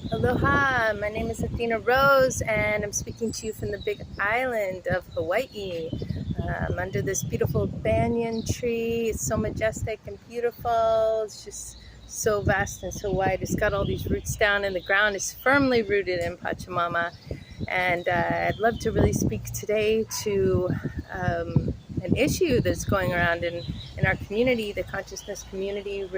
Aloha, my name is Athena Rose and I'm speaking to you from the big island of Hawaii. I'm under this beautiful banyan tree. It's so majestic and beautiful. It's just so vast and so wide. It's got all these roots down in the ground. It's firmly rooted in Pachamama. And I'd love to really speak today to an issue that's going around in our community, the consciousness community,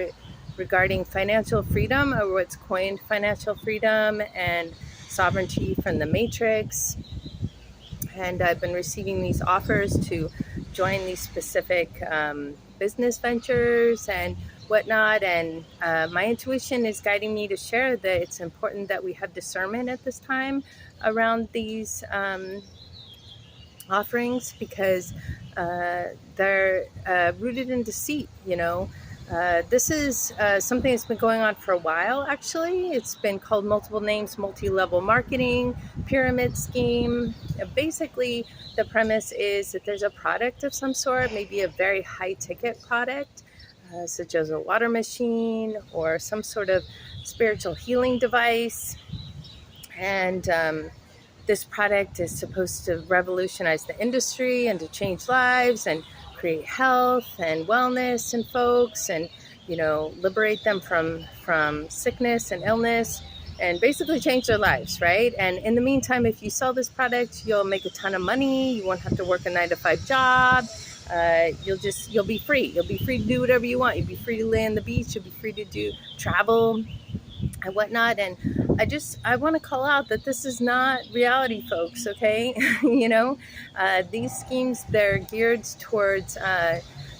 regarding financial freedom, or what's coined financial freedom and sovereignty from the matrix. And I've been receiving these offers to join these specific business ventures and whatnot. And my intuition is guiding me to share that it's important that we have discernment at this time around these offerings, because they're rooted in deceit, This is something that's been going on for a while, actually. It's been called multiple names: multi-level marketing, pyramid scheme. Basically, the premise is that there's a product of some sort, maybe a very high-ticket product, such as a water machine or some sort of spiritual healing device. And this product is supposed to revolutionize the industry and to change lives and create health and wellness in folks, and liberate them from sickness and illness, and basically change their lives, right? And in the meantime, if you sell this product, you'll make a ton of money. You won't have to work a 9-to-5 job. You'll be free. You'll be free to do whatever you want. You'll be free to lay on the beach. You'll be free to travel and whatnot. And I want to call out that this is not reality, folks, okay? These schemes, they're geared towards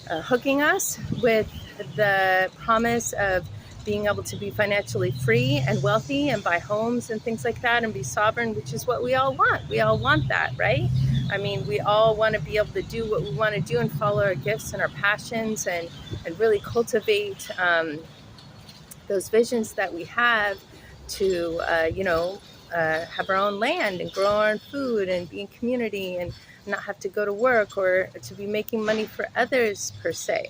hooking us with the promise of being able to be financially free and wealthy and buy homes and things like that and be sovereign, which is what we all want. We all want that, right? I mean, we all want to be able to do what we want to do and follow our gifts and our passions, and really cultivate those visions that we have to, have our own land and grow our own food and be in community and not have to go to work or to be making money for others per se.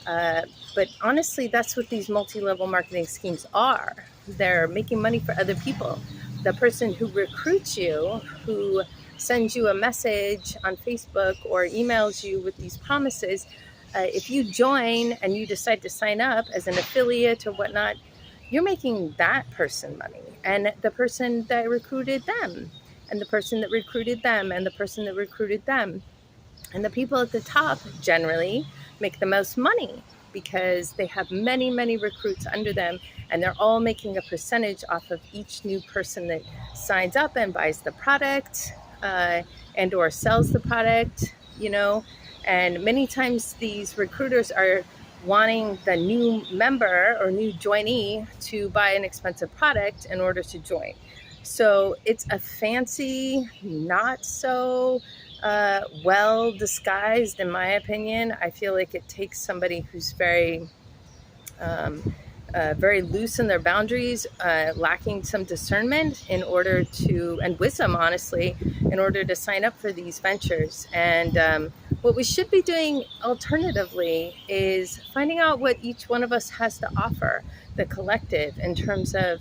But honestly, that's what these multi-level marketing schemes are. They're making money for other people. The person who recruits you, who sends you a message on Facebook or emails you with these promises, if you join and you decide to sign up as an affiliate or whatnot, you're making that person money, and the person that recruited them, and the person that recruited them, and the person that recruited them. And the people at the top generally make the most money because they have many, many recruits under them, and they're all making a percentage off of each new person that signs up and buys the product and or sells the product, And many times these recruiters are wanting the new member or new joinee to buy an expensive product in order to join. So it's a fancy, not so well disguised, in my opinion. I feel like it takes somebody who's very loose in their boundaries, lacking some discernment and wisdom, honestly, in order to sign up for these ventures. And what we should be doing alternatively is finding out what each one of us has to offer the collective in terms of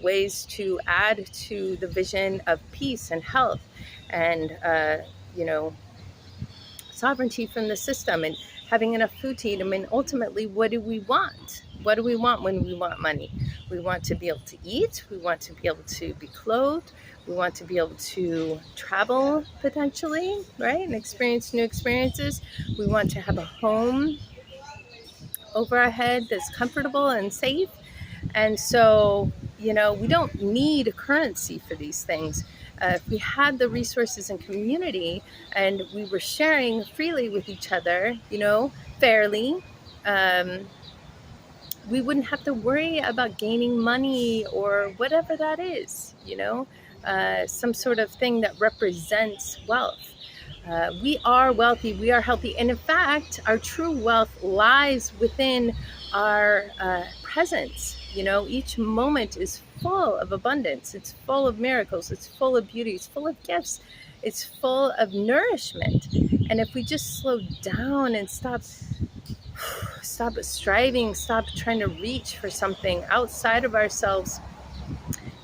ways to add to the vision of peace and health and, sovereignty from the system and having enough food to eat. I mean, ultimately, what do we want? What do we want when we want money? We want to be able to eat. We want to be able to be clothed. We want to be able to travel potentially, right? And experience new experiences. We want to have a home over our head that's comfortable and safe. And so, we don't need a currency for these things. If we had the resources and community and we were sharing freely with each other, fairly, we wouldn't have to worry about gaining money or whatever that is, some sort of thing that represents wealth. We are wealthy, we are healthy, and in fact, our true wealth lies within our presence. Each moment is full of abundance, it's full of miracles, it's full of beauty, it's full of gifts, it's full of nourishment. And if we just slow down and stop striving, stop trying to reach for something outside of ourselves,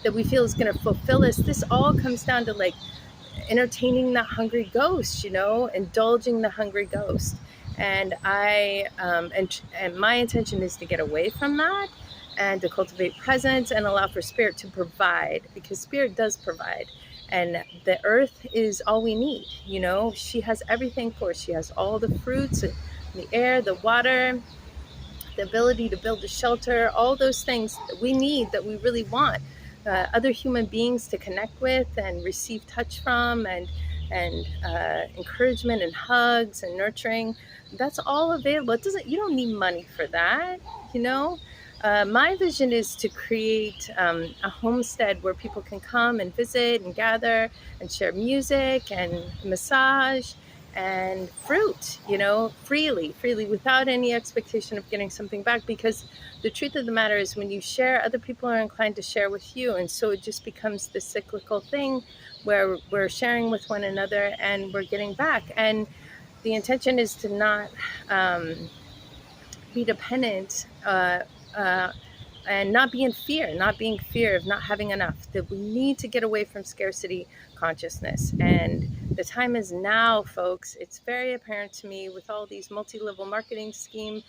that we feel is going to fulfill us. This all comes down to like entertaining that hungry ghost, indulging the hungry ghost. And and my intention is to get away from that and to cultivate presence and allow for spirit to provide, because spirit does provide. And the earth is all we need. She has everything for us. She has all the fruits, the air, the water, the ability to build a shelter, all those things that we need, that we really want other human beings to connect with and receive touch from, and encouragement and hugs and nurturing. That's all available. You don't need money for that, you know. My vision is to create a homestead where people can come and visit and gather and share music and massage and fruit, freely, without any expectation of getting something back. Because the truth of the matter is, when you share, other people are inclined to share with you. And so it just becomes this cyclical thing where we're sharing with one another and we're getting back. And the intention is to not be dependent, and not be in fear of not having enough. That we need to get away from scarcity consciousness. And the time is now, folks. It's very apparent to me with all these multi-level marketing scheme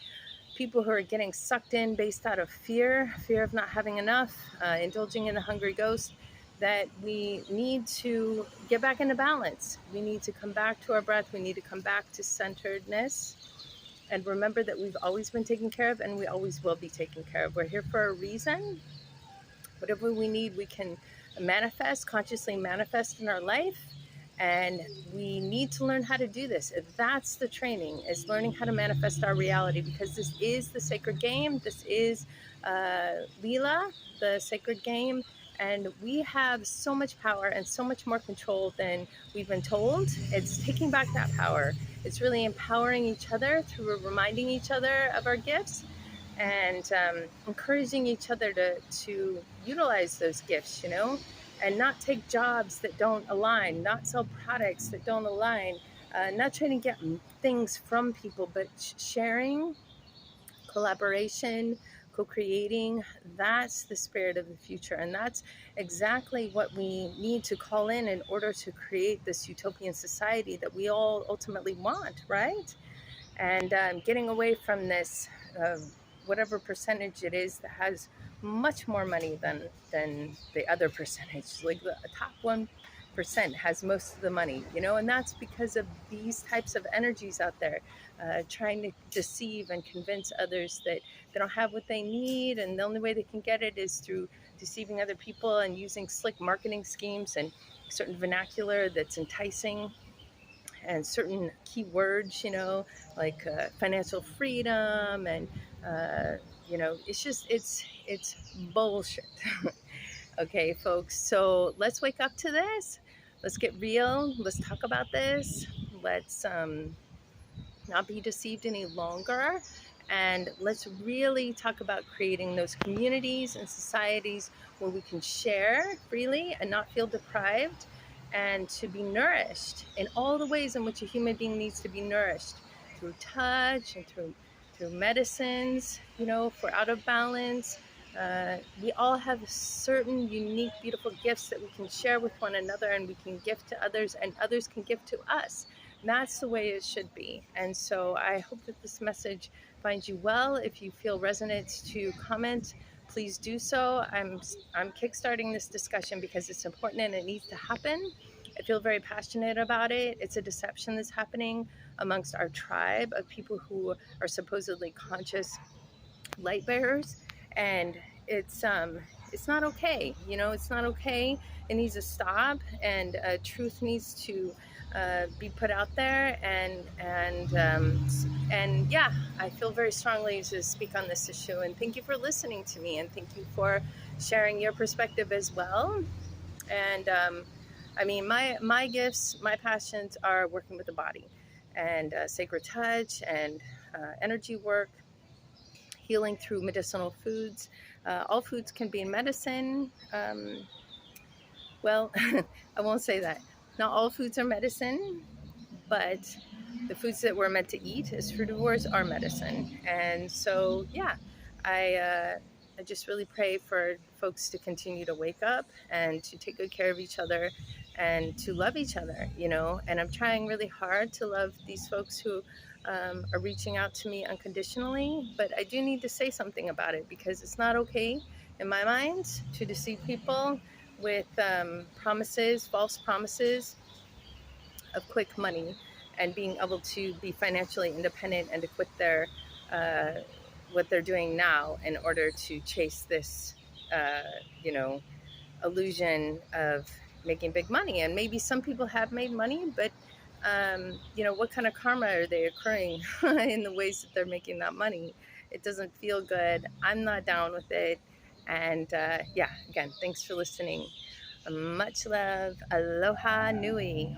people who are getting sucked in based out of fear of not having enough, indulging in the hungry ghost, that we need to get back into balance. We need to come back to our breath. We need to come back to centeredness. And remember that we've always been taken care of, and we always will be taken care of. We're here for a reason. Whatever we need, we can consciously manifest in our life. And we need to learn how to do this. That's the training, is learning how to manifest our reality, because this is the sacred game. This is Leela, the sacred game. And we have so much power and so much more control than we've been told. It's taking back that power. It's really empowering each other through reminding each other of our gifts, and encouraging each other to utilize those gifts, and not take jobs that don't align, not sell products that don't align, not trying to get things from people, but sharing, collaboration, co-creating. That's the spirit of the future. And that's exactly what we need to call in order to create this utopian society that we all ultimately want, right? And getting away from this, whatever percentage it is that has much more money than the other percentage. Like the top 1% has most of the money, and that's because of these types of energies out there, trying to deceive and convince others that they don't have what they need, and the only way they can get it is through deceiving other people and using slick marketing schemes and certain vernacular that's enticing, and certain keywords, like financial freedom, and it's bullshit. Okay, folks. So let's wake up to this. Let's get real. Let's talk about this. Let's not be deceived any longer. And let's really talk about creating those communities and societies where we can share freely and not feel deprived, and to be nourished in all the ways in which a human being needs to be nourished, through touch and through medicines. If we're out of balance, we all have certain unique, beautiful gifts that we can share with one another, and we can gift to others, and others can give to us. And that's the way it should be. And so I hope that this message finds you well. If you feel resonant to comment, please do so. I'm kickstarting this discussion because it's important and it needs to happen. I feel very passionate about it. It's a deception that's happening amongst our tribe of people who are supposedly conscious light bearers, and it's not okay. It's not okay. It needs to stop, and truth needs to be put out there, and yeah, I feel very strongly to speak on this issue. And thank you for listening to me, and thank you for sharing your perspective as well. And my gifts, my passions are working with the body, and sacred touch, and energy work, healing through medicinal foods. All foods can be in medicine. Well, I won't say that. Not all foods are medicine, but the foods that we're meant to eat as frugivores are medicine. And so, yeah, I just really pray for folks to continue to wake up and to take good care of each other and to love each other, you know. And I'm trying really hard to love these folks who are reaching out to me unconditionally, but I do need to say something about it, because it's not okay in my mind to deceive people with promises, false promises of quick money, and being able to be financially independent and to quit their what they're doing now in order to chase this uh, you know, illusion of making big money. And maybe some people have made money, but you know, what kind of karma are they occurring in the ways that they're making that money? It doesn't feel good. I'm not down with it. And yeah, again, thanks for listening. Much love. Aloha Nui.